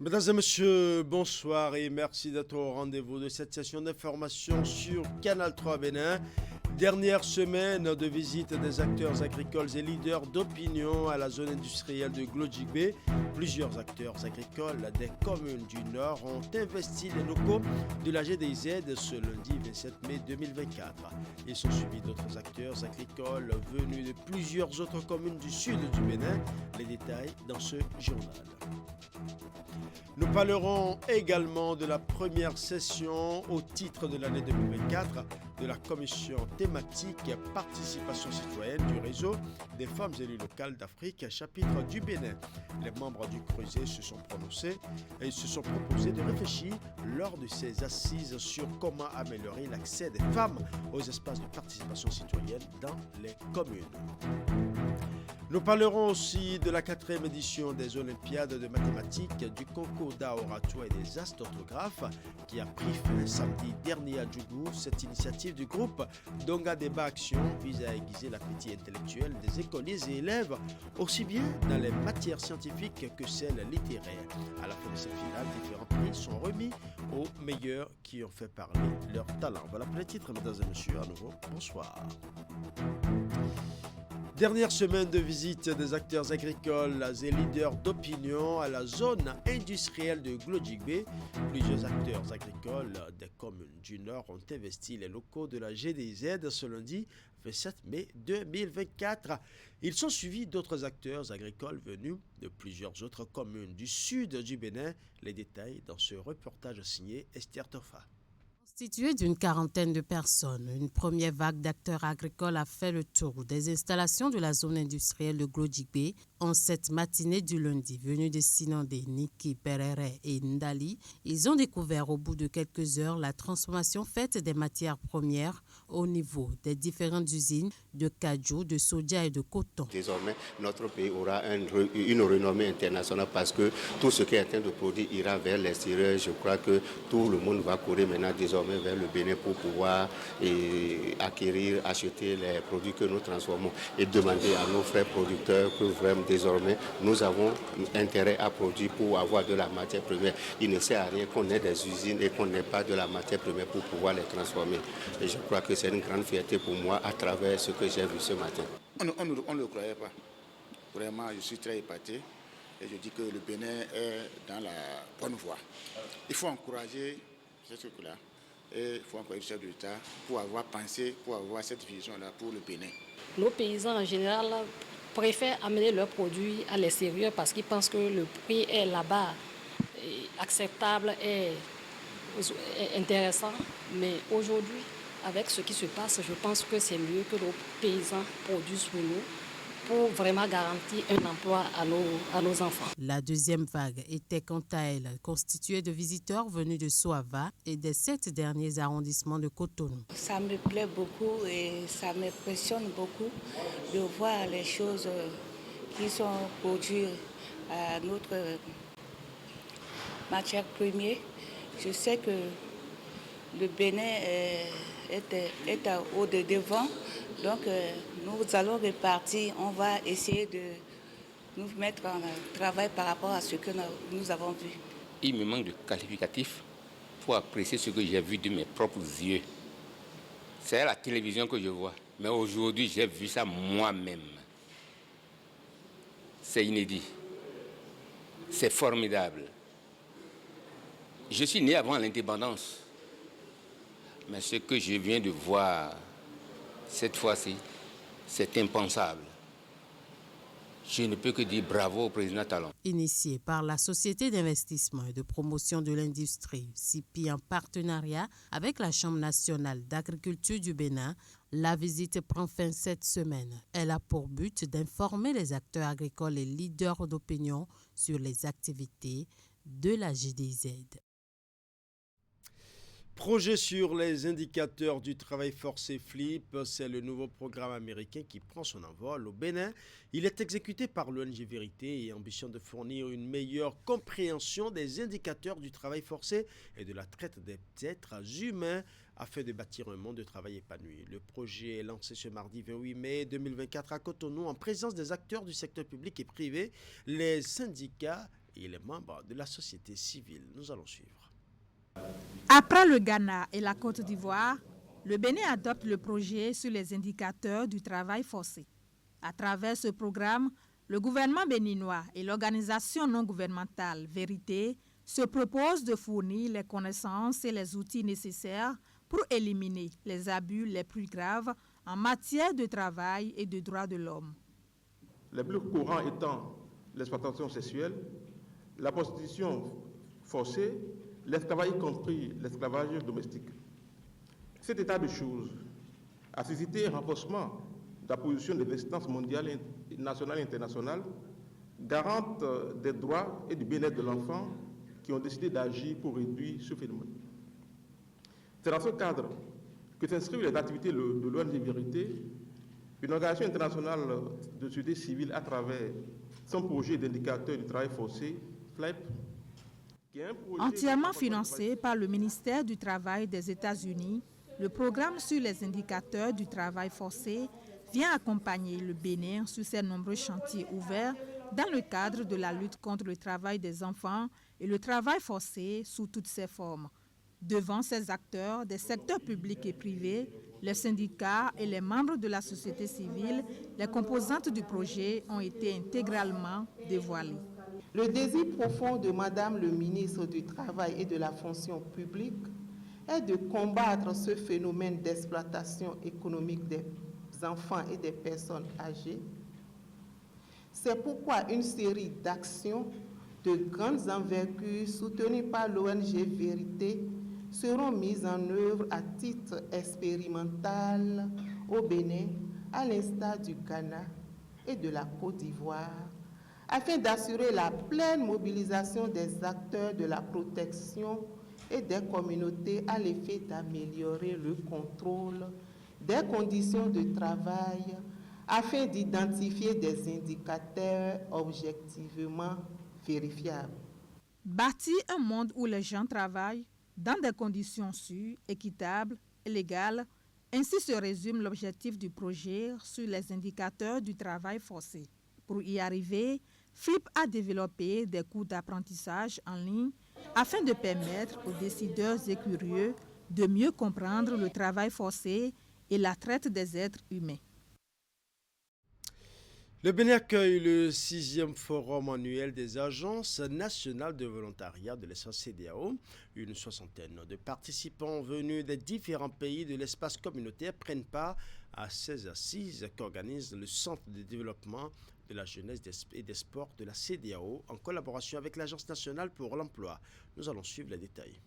Mesdames et messieurs, bonsoir et merci d'être au rendez-vous de cette session d'information sur Canal 3 Bénin. Dernière semaine de visite des acteurs agricoles et leaders d'opinion à la zone industrielle de Glodjigbe. Plusieurs acteurs agricoles des communes du Nord ont investi les locaux de la GDZ ce lundi 27 mai 2024. Ils sont suivis d'autres acteurs agricoles venus de plusieurs autres communes du sud du Bénin. Les détails dans ce journal. Nous parlerons également de la première session au titre de l'année 2024 de la commission thématique participation citoyenne du réseau des femmes élues locales d'Afrique, chapitre du Bénin. Les membres du Creuset se sont prononcés et se sont proposés de réfléchir lors de ces assises sur comment améliorer l'accès des femmes aux espaces de participation citoyenne dans les communes. Nous parlerons aussi de la 4e édition des Olympiades de mathématiques, du concours d'art oratoire et des astres orthographes qui a pris fin samedi dernier à Djougou. Cette initiative du groupe Donga Débat Action vise à aiguiser l'appétit intellectuel des écoliers et élèves, aussi bien dans les matières scientifiques que celles littéraires. À la fin de cette finale, différents prix sont remis aux meilleurs qui ont fait parler leur talent. Voilà pour les titres, mesdames et messieurs. À nouveau, bonsoir. Dernière semaine de visite des acteurs agricoles et leaders d'opinion à la zone industrielle de Glodjigbe. Plusieurs acteurs agricoles des communes du Nord ont investi les locaux de la GDZ ce lundi 27 mai 2024. Ils sont suivis d'autres acteurs agricoles venus de plusieurs autres communes du sud du Bénin. Les détails dans ce reportage signé Esther Tofa. Constituée d'une quarantaine de personnes, une première vague d'acteurs agricoles a fait le tour des installations de la zone industrielle de Glodjigbe en cette matinée du lundi. Venus de Sinandé, Niki, Perere et Ndali, ils ont découvert au bout de quelques heures la transformation faite des matières premières au niveau des différentes usines de cajou, de soja et de coton. Désormais, notre pays aura une renommée internationale parce que tout ce qui est en train de produire ira vers l'extérieur. Je crois que tout le monde va courir maintenant désormais vers le Bénin pour pouvoir acquérir, acheter les produits que nous transformons et demander à nos frères producteurs que vraiment désormais nous avons intérêt à produire pour avoir de la matière première. Il ne sert à rien qu'on ait des usines et qu'on n'ait pas de la matière première pour pouvoir les transformer. Et je crois que c'est une grande fierté pour moi à travers ce que j'ai vu ce matin. On ne le croyait pas. Vraiment, je suis très épaté et je dis que le Bénin est dans la bonne voie. Il faut encourager ce truc-là et il faut encourager le chef de l'État pour avoir pensé, pour avoir cette vision-là pour le Bénin. Nos paysans en général préfèrent amener leurs produits à l'extérieur parce qu'ils pensent que le prix est là-bas acceptable et intéressant. Mais aujourd'hui, avec ce qui se passe, je pense que c'est mieux que nos paysans produisent pour nous pour vraiment garantir un emploi à nos enfants. La deuxième vague était quant à elle constituée de visiteurs venus de Soava et des 7 derniers arrondissements de Cotonou. Ça me plaît beaucoup et ça m'impressionne beaucoup de voir les choses qui sont produites à notre matière première. Je sais que le Bénin est au devant, donc nous allons repartir, on va essayer de nous mettre en travail par rapport à ce que nous avons vu. Il me manque de qualificatifs pour apprécier ce que j'ai vu de mes propres yeux. C'est à la télévision que je vois, mais aujourd'hui j'ai vu ça moi-même. C'est inédit, c'est formidable. Je suis né avant l'indépendance. Mais ce que je viens de voir cette fois-ci, c'est impensable. Je ne peux que dire bravo au président Talon. Initié par la Société d'investissement et de promotion de l'industrie, SIPI, en partenariat avec la Chambre nationale d'agriculture du Bénin, la visite prend fin cette semaine. Elle a pour but d'informer les acteurs agricoles et leaders d'opinion sur les activités de la GDZ. Projet sur les indicateurs du travail forcé FLIP, c'est le nouveau programme américain qui prend son envol au Bénin. Il est exécuté par l'ONG Vérité et ambitionne de fournir une meilleure compréhension des indicateurs du travail forcé et de la traite des êtres humains afin de bâtir un monde de travail épanoui. Le projet est lancé ce mardi 28 mai 2024 à Cotonou en présence des acteurs du secteur public et privé, les syndicats et les membres de la société civile. Nous allons suivre. Après le Ghana et la Côte d'Ivoire, le Bénin adopte le projet sur les indicateurs du travail forcé. À travers ce programme, le gouvernement béninois et l'organisation non gouvernementale Vérité se proposent de fournir les connaissances et les outils nécessaires pour éliminer les abus les plus graves en matière de travail et de droits de l'homme. Les plus courants étant l'exploitation sexuelle, la prostitution forcée, l'esclavage y compris l'esclavage domestique. Cet état de choses a suscité un renforcement de la position des instances mondiales, nationales et internationales, garantes des droits et du bien-être de l'enfant, qui ont décidé d'agir pour réduire ce phénomène. C'est dans ce cadre que s'inscrivent les activités de l'ONG Vérité, une organisation internationale de société civile à travers son projet d'indicateur du travail forcé, FLEP, entièrement financé par le ministère du Travail des États-Unis. Le programme sur les indicateurs du travail forcé vient accompagner le Bénin sur ses nombreux chantiers ouverts dans le cadre de la lutte contre le travail des enfants et le travail forcé sous toutes ses formes. Devant ces acteurs des secteurs publics et privés, les syndicats et les membres de la société civile, les composantes du projet ont été intégralement dévoilées. Le désir profond de Madame le ministre du Travail et de la fonction publique est de combattre ce phénomène d'exploitation économique des enfants et des personnes âgées. C'est pourquoi une série d'actions de grandes envergures soutenues par l'ONG Vérité seront mises en œuvre à titre expérimental au Bénin, à l'instar du Ghana et de la Côte d'Ivoire, afin d'assurer la pleine mobilisation des acteurs de la protection et des communautés à l'effet d'améliorer le contrôle des conditions de travail afin d'identifier des indicateurs objectivement vérifiables. Bâtir un monde où les gens travaillent dans des conditions sûres, équitables et légales, ainsi se résume l'objectif du projet sur les indicateurs du travail forcé. Pour y arriver, FLIP a développé des cours d'apprentissage en ligne afin de permettre aux décideurs et curieux de mieux comprendre le travail forcé et la traite des êtres humains. Le Bénin accueille le 6e forum annuel des agences nationales de volontariat de l'espace CEDEAO. Une soixantaine de participants venus des différents pays de l'espace communautaire prennent part à ces assises qu'organise le Centre de développement de la jeunesse et des sports de la CEDEAO en collaboration avec l'Agence nationale pour l'emploi. Nous allons suivre les détails.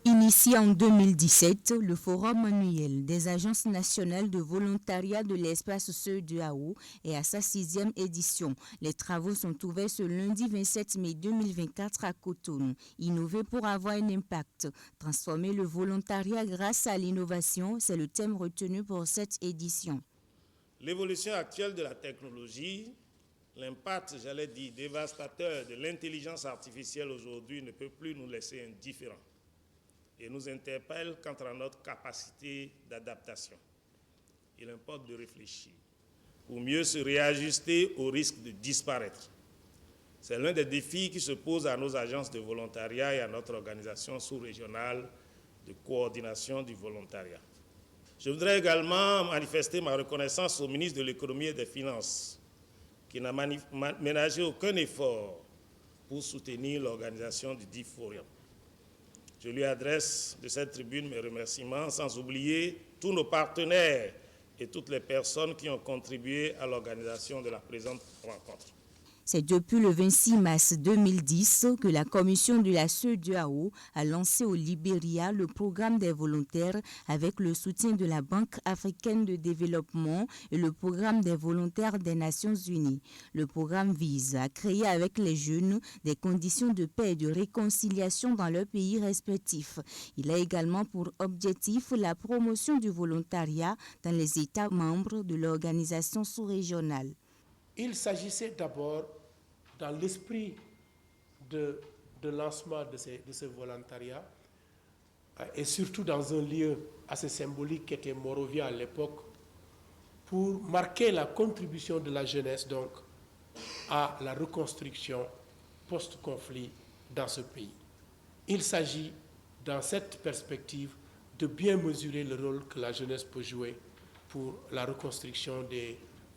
Initié en 2017, le Forum annuel des agences nationales de volontariat de l'espace CEDEAO est à sa 6e édition. Les travaux sont ouverts ce lundi 27 mai 2024 à Cotonou. Innover pour avoir un impact. Transformer le volontariat grâce à l'innovation, c'est le thème retenu pour cette édition. L'évolution actuelle de la technologie, l'impact, dévastateur de l'intelligence artificielle aujourd'hui ne peut plus nous laisser indifférents et nous interpelle quant à notre capacité d'adaptation. Il importe de réfléchir pour mieux se réajuster au risque de disparaître. C'est l'un des défis qui se posent à nos agences de volontariat et à notre organisation sous-régionale de coordination du volontariat. Je voudrais également manifester ma reconnaissance au ministre de l'Économie et des Finances, qui n'a ménagé aucun effort pour soutenir l'organisation du dit forum. Je lui adresse de cette tribune mes remerciements, sans oublier tous nos partenaires et toutes les personnes qui ont contribué à l'organisation de la présente rencontre. C'est depuis le 26 mars 2010 que la commission de la CEDEAO a lancé au Libéria le programme des volontaires avec le soutien de la Banque africaine de développement et le programme des volontaires des Nations unies. Le programme vise à créer avec les jeunes des conditions de paix et de réconciliation dans leurs pays respectifs. Il a également pour objectif la promotion du volontariat dans les États membres de l'organisation sous-régionale. Il s'agissait d'abord, dans l'esprit de lancement de ce volontariat, et surtout dans un lieu assez symbolique qui était Morovia à l'époque, pour marquer la contribution de la jeunesse donc à la reconstruction post-conflit dans ce pays. Il s'agit, dans cette perspective, de bien mesurer le rôle que la jeunesse peut jouer pour la reconstruction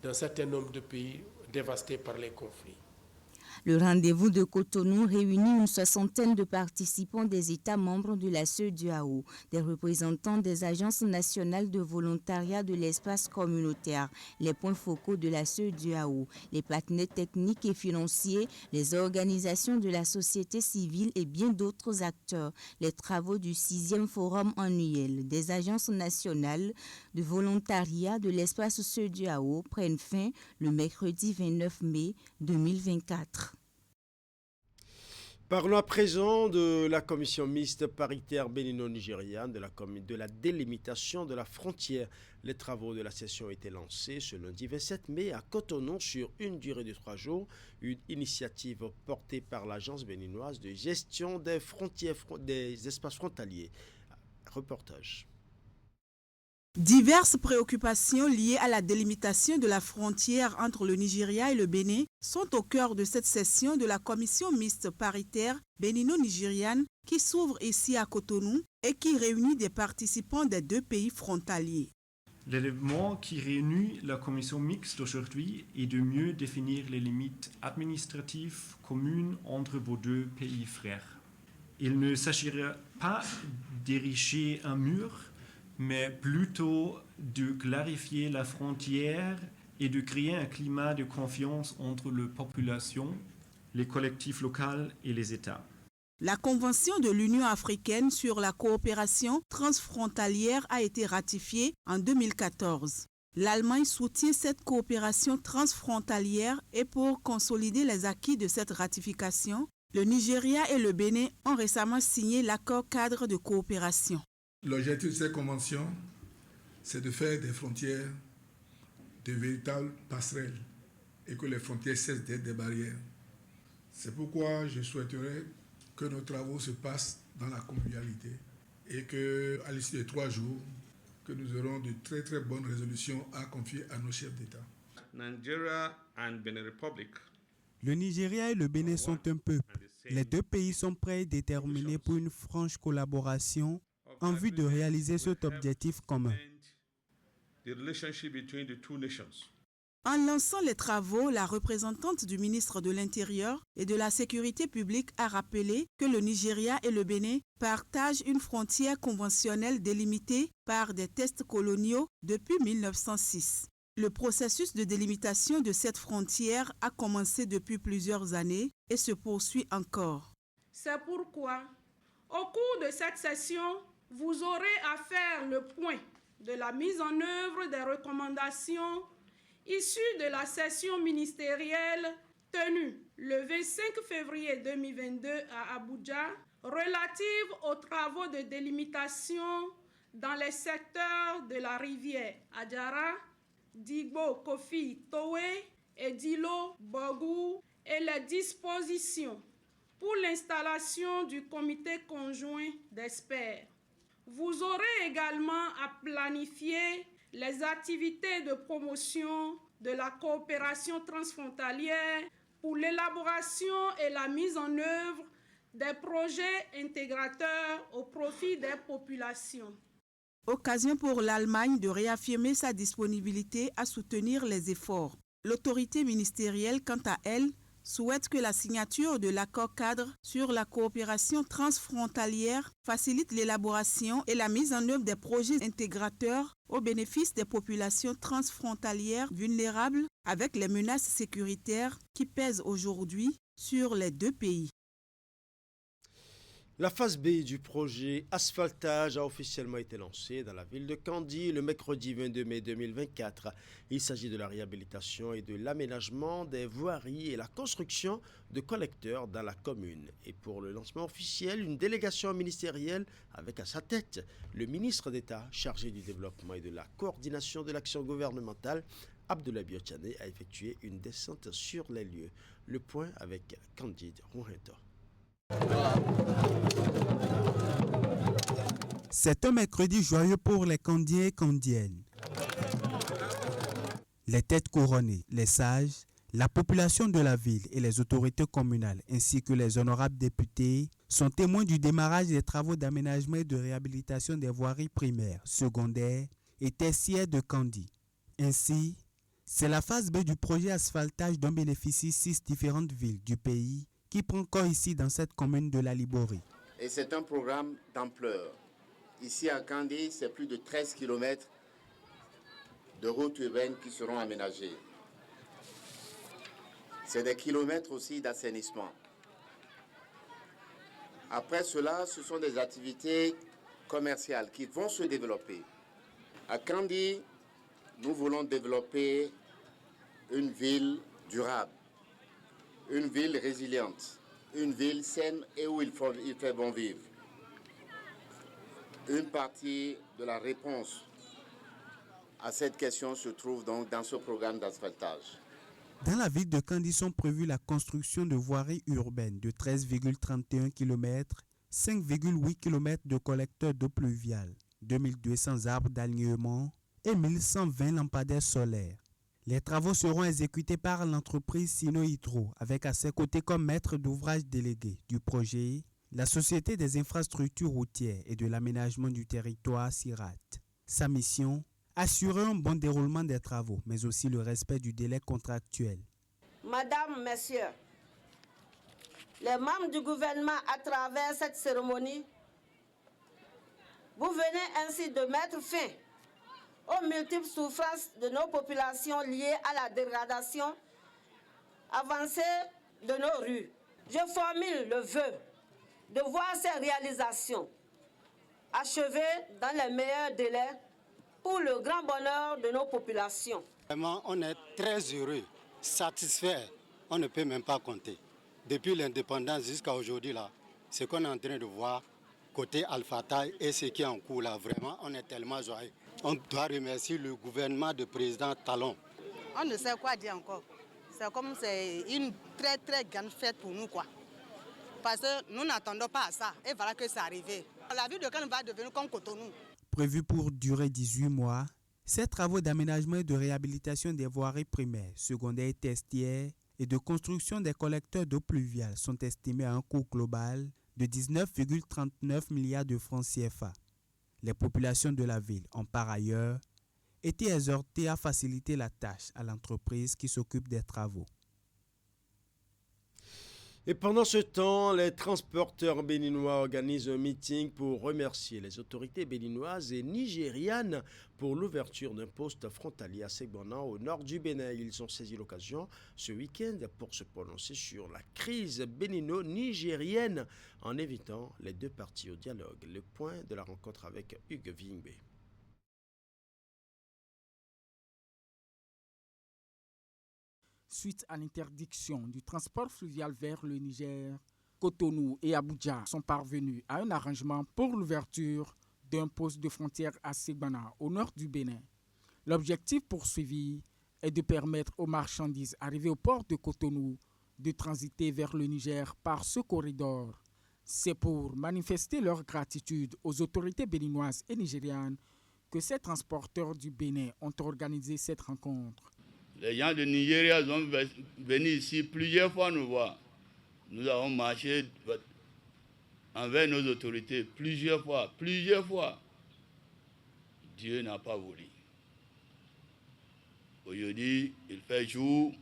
d'un certain nombre de pays dévastés par les conflits. Le rendez-vous de Cotonou réunit une soixantaine de participants des États membres de la CEDEAO, des représentants des agences nationales de volontariat de l'espace communautaire, les points focaux de la CEDEAO, les partenaires techniques et financiers, les organisations de la société civile et bien d'autres acteurs. Les travaux du 6e forum annuel des agences nationales de volontariat de l'espace CEDEAO prennent fin le mercredi 29 mai 2024. Parlons à présent de la commission mixte paritaire bénino-nigériane de la délimitation de la frontière. Les travaux de la session ont été lancés ce lundi 27 mai à Cotonou sur une durée de 3 jours, une initiative portée par l'agence béninoise de gestion des frontières des espaces frontaliers. Reportage. Diverses préoccupations liées à la délimitation de la frontière entre le Nigeria et le Bénin sont au cœur de cette session de la commission mixte paritaire bénino-nigériane qui s'ouvre ici à Cotonou et qui réunit des participants des 2 pays frontaliers. L'élément qui réunit la commission mixte aujourd'hui est de mieux définir les limites administratives communes entre vos 2 pays frères. Il ne s'agira pas d'ériger un mur, mais plutôt de clarifier la frontière et de créer un climat de confiance entre la population, les collectifs locaux et les États. La Convention de l'Union africaine sur la coopération transfrontalière a été ratifiée en 2014. L'Allemagne soutient cette coopération transfrontalière et pour consolider les acquis de cette ratification, le Nigeria et le Bénin ont récemment signé l'accord cadre de coopération. L'objectif de cette convention, c'est de faire des frontières de véritables passerelles et que les frontières cessent d'être des barrières. C'est pourquoi je souhaiterais que nos travaux se passent dans la convivialité et qu'à l'issue de 3 jours, que nous aurons de très très bonnes résolutions à confier à nos chefs d'État. Le Nigeria et le Bénin sont un peuple. Les 2 pays sont prêts et déterminés pour une franche collaboration en vue de réaliser cet objectif commun. En lançant les travaux, la représentante du ministre de l'Intérieur et de la Sécurité publique a rappelé que le Nigeria et le Bénin partagent une frontière conventionnelle délimitée par des tests coloniaux depuis 1906. Le processus de délimitation de cette frontière a commencé depuis plusieurs années et se poursuit encore. C'est pourquoi, au cours de cette session, vous aurez à faire le point de la mise en œuvre des recommandations issues de la session ministérielle tenue le 25 février 2022 à Abuja, relative aux travaux de délimitation dans les secteurs de la rivière Adjara, d'Igbo Kofi Towe et d'Ilo Bogou et les dispositions pour l'installation du comité conjoint d'experts. Vous aurez également à planifier les activités de promotion de la coopération transfrontalière pour l'élaboration et la mise en œuvre des projets intégrateurs au profit des populations. Occasion pour l'Allemagne de réaffirmer sa disponibilité à soutenir les efforts. L'autorité ministérielle, quant à elle, souhaite que la signature de l'accord cadre sur la coopération transfrontalière facilite l'élaboration et la mise en œuvre des projets intégrateurs au bénéfice des populations transfrontalières vulnérables avec les menaces sécuritaires qui pèsent aujourd'hui sur les 2 pays. La phase B du projet asphaltage a officiellement été lancée dans la ville de Kandji le mercredi 22 mai 2024. Il s'agit de la réhabilitation et de l'aménagement des voiries et la construction de collecteurs dans la commune. Et pour le lancement officiel, une délégation ministérielle avec à sa tête le ministre d'État chargé du développement et de la coordination de l'action gouvernementale, Abdoulaye Biotchane, a effectué une descente sur les lieux. Le point avec Candide Rouhento. C'est un mercredi joyeux pour les Kandiens et Kandiennes. Les têtes couronnées, les sages, La population de la ville et les autorités communales ainsi que les honorables députés sont témoins du démarrage des travaux d'aménagement et de réhabilitation des voiries primaires, secondaires et tertiaires de Kandi. Ainsi, c'est la phase B du projet asphaltage dont bénéficient 6 différentes villes du pays qui prend corps ici dans cette commune de la Liborie. Et c'est un programme d'ampleur. Ici à Kandi, c'est plus de 13 km de routes urbaines qui seront aménagées. C'est des kilomètres aussi d'assainissement. Après cela, ce sont des activités commerciales qui vont se développer. À Kandi, nous voulons développer une ville durable, une ville résiliente, une ville saine et où il fait bon vivre. Une partie de la réponse à cette question se trouve donc dans ce programme d'asphaltage. Dans la ville de Kandi sont prévues la construction de voiries urbaines de 13,31 km, 5,8 km de collecteurs d'eau pluviale, 2200 arbres d'alignement et 1120 lampadaires solaires. Les travaux seront exécutés par l'entreprise Sino Hydro avec à ses côtés comme maître d'ouvrage délégué du projet la Société des infrastructures routières et de l'aménagement du territoire SIRAT. Sa mission, assurer un bon déroulement des travaux, mais aussi le respect du délai contractuel. Madame, Messieurs, les membres du gouvernement à travers cette cérémonie, vous venez ainsi de mettre fin aux multiples souffrances de nos populations liées à la dégradation avancée de nos rues. Je formule le vœu de voir ces réalisations achevées dans les meilleurs délais pour le grand bonheur de nos populations. Vraiment, on est très heureux, satisfait. On ne peut même pas compter. Depuis l'indépendance jusqu'à aujourd'hui, là, ce qu'on est en train de voir côté Al-Fatah et ce qui est en cours là, vraiment, on est tellement joyeux. On doit remercier le gouvernement du président Talon. On ne sait quoi dire encore. C'est comme c'est une très très grande fête pour nous, quoi. Parce que nous n'attendons pas à ça. Et voilà que c'est arrivé. La ville de Kandi va devenir comme Cotonou. Prévu pour durer 18 mois, ces travaux d'aménagement et de réhabilitation des voiries primaires, secondaires et tertiaires et de construction des collecteurs d'eau pluviale sont estimés à un coût global de 19,39 milliards de francs CFA. Les populations de la ville ont par ailleurs été exhortées à faciliter la tâche à l'entreprise qui s'occupe des travaux. Et pendant ce temps, les transporteurs béninois organisent un meeting pour remercier les autorités béninoises et nigérianes pour l'ouverture d'un poste frontalier à Segbona au nord du Bénin. Ils ont saisi l'occasion ce week-end pour se prononcer sur la crise bénino-nigérienne en invitant les deux parties au dialogue. Le point de la rencontre avec Hugues Vingbe. Suite à l'interdiction du transport fluvial vers le Niger, Cotonou et Abuja sont parvenus à un arrangement pour l'ouverture d'un poste de frontière à Segbana, au nord du Bénin. L'objectif poursuivi est de permettre aux marchandises arrivées au port de Cotonou de transiter vers le Niger par ce corridor. C'est pour manifester leur gratitude aux autorités béninoises et nigérianes que ces transporteurs du Bénin ont organisé cette rencontre. Les gens de Nigeria sont venus ici plusieurs fois nous voir. Nous avons marché envers nos autorités plusieurs fois. Dieu n'a pas voulu. Aujourd'hui, il fait jour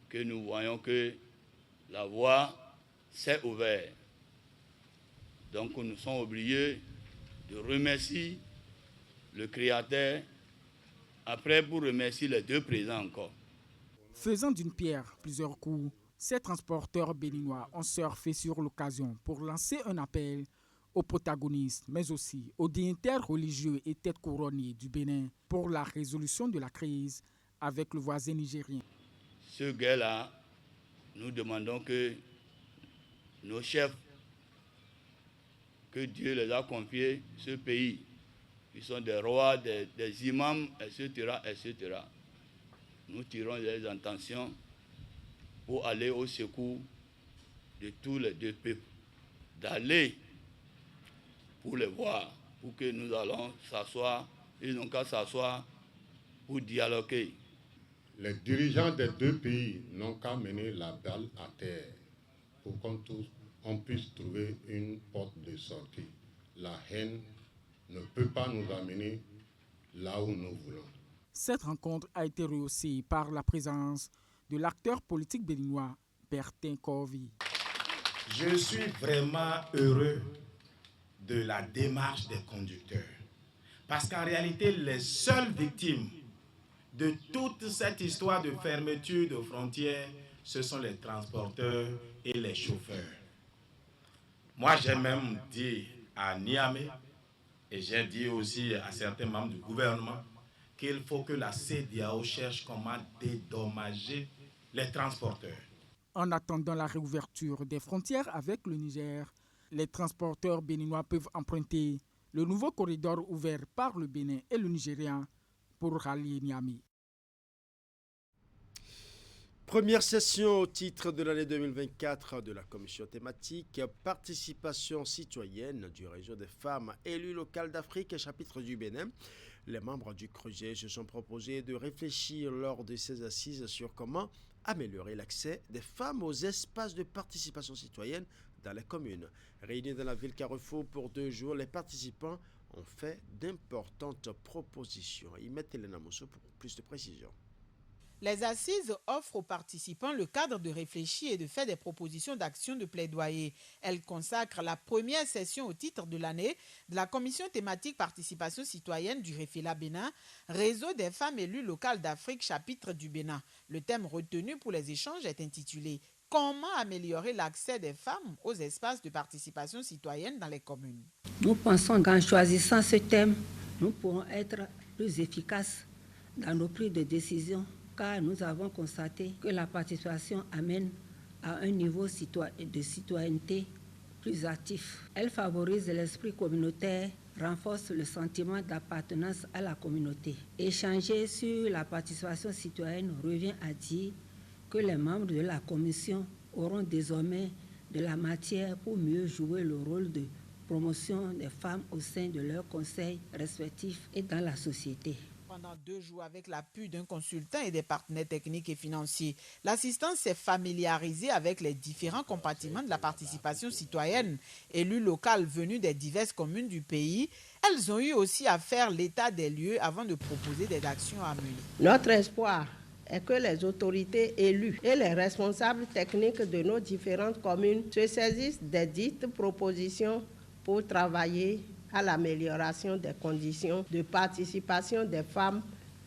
que nous voyons que la voie s'est ouverte. Donc nous sommes obligés de remercier le Créateur. Après, pour remercier les deux présents encore. Faisant d'une pierre plusieurs coups, ces transporteurs béninois ont surfé sur l'occasion pour lancer un appel aux protagonistes, mais aussi aux dignitaires religieux et têtes couronnées du Bénin pour la résolution de la crise avec le voisin nigérien. Ce gars-là, nous demandons que nos chefs, que Dieu les a confiés, ce pays, ils sont des rois, des imams, etc., etc. Nous tirons les intentions pour aller au secours de tous les deux peuples, d'aller pour les voir, pour que nous allons s'asseoir, ils n'ont qu'à s'asseoir pour dialoguer. Les dirigeants des deux pays n'ont qu'à mener la balle à terre pour qu'on puisse trouver une porte de sortie. La haine ne peut pas nous amener là où nous voulons. Cette rencontre a été rehaussée par la présence de l'acteur politique béninois Bertin Corvi. Je suis vraiment heureux de la démarche des conducteurs. Parce qu'en réalité, les seules victimes de toute cette histoire de fermeture de frontières, ce sont les transporteurs et les chauffeurs. Moi, j'ai même dit à Niamey, et j'ai dit aussi à certains membres du gouvernement, qu'il faut que la CEDEAO cherche comment dédommager les transporteurs. En attendant la réouverture des frontières avec le Niger, les transporteurs béninois peuvent emprunter le nouveau corridor ouvert par le Bénin et le Nigeria pour rallier Niamey. Première session au titre de l'année 2024 de la commission thématique participation citoyenne du réseau des femmes élues locales d'Afrique, chapitre du Bénin. Les membres du CREUSET se sont proposés de réfléchir lors de ces assises sur comment améliorer l'accès des femmes aux espaces de participation citoyenne dans les communes. Réunis dans la ville Carrefour pour 2 jours, les participants ont fait d'importantes propositions. Y met Elena Mousso pour plus de précisions. Les assises offrent aux participants le cadre de réfléchir et de faire des propositions d'action de plaidoyer. Elles consacrent la première session au titre de l'année de la commission thématique participation citoyenne du REFELA Bénin, réseau des femmes élues locales d'Afrique, chapitre du Bénin. Le thème retenu pour les échanges est intitulé « Comment améliorer l'accès des femmes aux espaces de participation citoyenne dans les communes ?» Nous pensons qu'en choisissant ce thème, nous pourrons être plus efficaces dans nos prises de décision, car nous avons constaté que la participation amène à un niveau de citoyenneté plus actif. Elle favorise l'esprit communautaire, renforce le sentiment d'appartenance à la communauté. Échanger sur la participation citoyenne revient à dire que les membres de la commission auront désormais de la matière pour mieux jouer le rôle de promotion des femmes au sein de leurs conseils respectifs et dans la société. Pendant 2 jours avec l'appui d'un consultant et des partenaires techniques et financiers, l'assistance s'est familiarisée avec les différents compartiments de la participation citoyenne. Élues locales venues des diverses communes du pays, elles ont eu aussi à faire l'état des lieux avant de proposer des actions à mener. Notre espoir est que les autorités élues et les responsables techniques de nos différentes communes se saisissent des dites propositions pour travailler à l'amélioration des conditions de participation des femmes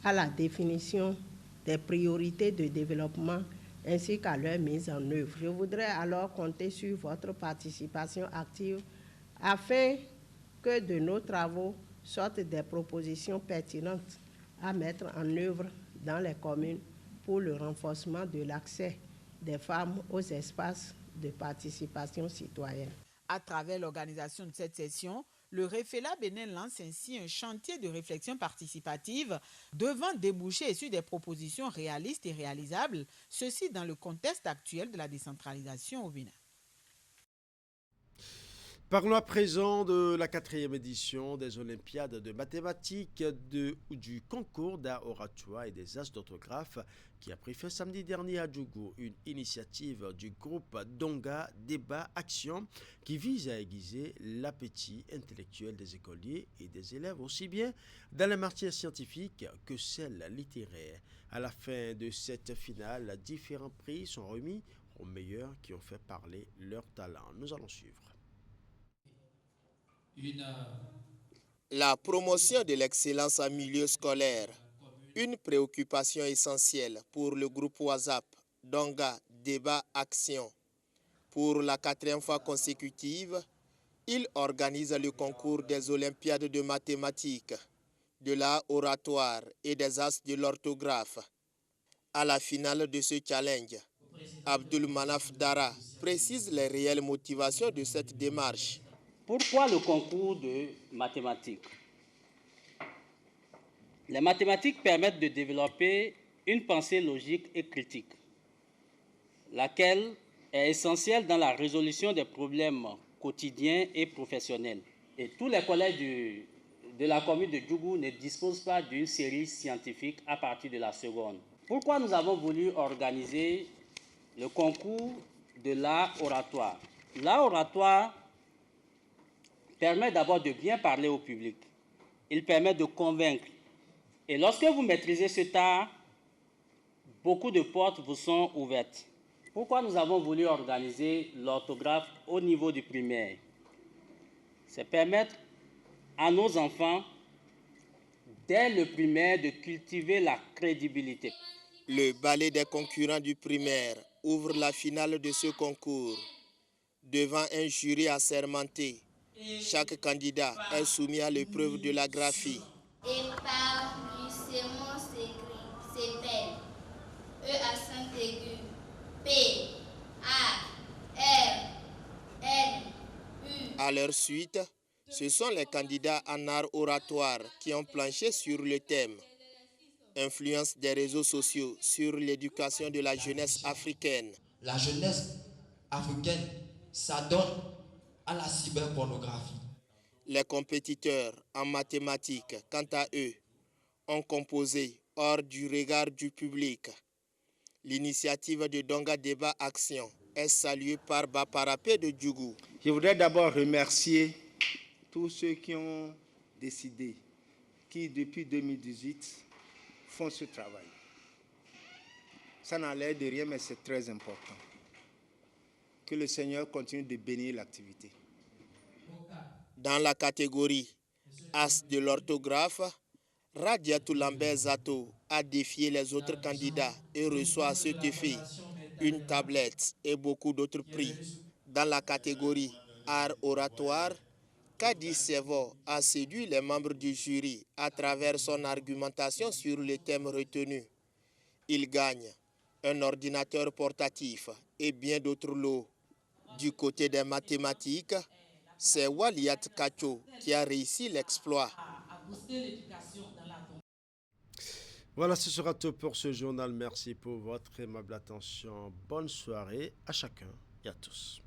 à la définition des priorités de développement ainsi qu'à leur mise en œuvre. Je voudrais alors compter sur votre participation active afin que de nos travaux sortent des propositions pertinentes à mettre en œuvre dans les communes pour le renforcement de l'accès des femmes aux espaces de participation citoyenne. À travers l'organisation de cette session, le REFELA Bénin lance ainsi un chantier de réflexion participative devant déboucher sur des propositions réalistes et réalisables, ceci dans le contexte actuel de la décentralisation au Bénin. Parlons à présent de la 4e édition des Olympiades de mathématiques du concours d'art oratoire et des as d'orthographe qui a pris fin samedi dernier à Djougou, une initiative du groupe Donga Débat Action qui vise à aiguiser l'appétit intellectuel des écoliers et des élèves aussi bien dans les matières scientifiques que celles littéraires. À la fin de cette finale, différents prix sont remis aux meilleurs qui ont fait parler leur talent. Nous allons suivre. La promotion de l'excellence en milieu scolaire, une préoccupation essentielle pour le groupe WhatsApp Donga Débat Action. Pour la 4e fois consécutive, il organise le concours des Olympiades de mathématiques, de l'art oratoire et des as de l'orthographe. À la finale de ce challenge, Abdul Manaf Dara précise les réelles motivations de cette démarche. Pourquoi le concours de mathématiques? Les mathématiques permettent de développer une pensée logique et critique, laquelle est essentielle dans la résolution des problèmes quotidiens et professionnels. Et tous les collèges de la commune de Djougou ne disposent pas d'une série scientifique à partir de la seconde. Pourquoi nous avons voulu organiser le concours de l'art oratoire? L'art oratoire permet d'abord de bien parler au public. Il permet de convaincre. Et lorsque vous maîtrisez cet art, beaucoup de portes vous sont ouvertes. Pourquoi nous avons voulu organiser l'orthographe au niveau du primaire? C'est permettre à nos enfants, dès le primaire, de cultiver la crédibilité. Le ballet des concurrents du primaire ouvre la finale de ce concours. Devant un jury assermenté, chaque candidat est soumis à l'épreuve de la graphie. Et par lui, ces mots s'écrivent, s'épellent. E accent aigu, P, A, R, L, U. À leur suite, ce sont les candidats en art oratoire qui ont planché sur le thème « Influence des réseaux sociaux sur l'éducation de la jeunesse africaine ». La jeunesse africaine s'adonne à la cyberpornographie. Les compétiteurs en mathématiques, quant à eux, ont composé hors du regard du public. L'initiative de Donga Débat Action est saluée par Baparapé de Djougou. Je voudrais d'abord remercier tous ceux qui ont décidé, qui depuis 2018 font ce travail. Ça n'a l'air de rien, mais c'est très important. Que le Seigneur continue de bénir l'activité. Dans la catégorie As de l'orthographe, Radiatou Lambert Zato a défié les autres candidats et reçoit à cet effet une tablette et beaucoup d'autres prix. Dans la catégorie Art oratoire, Kadi Sevo a séduit les membres du jury à travers son argumentation sur le thème retenu. Il gagne un ordinateur portatif et bien d'autres lots. Du côté des mathématiques, c'est Waliat Kacho qui a réussi l'exploit. Voilà, ce sera tout pour ce journal. Merci pour votre aimable attention. Bonne soirée à chacun et à tous.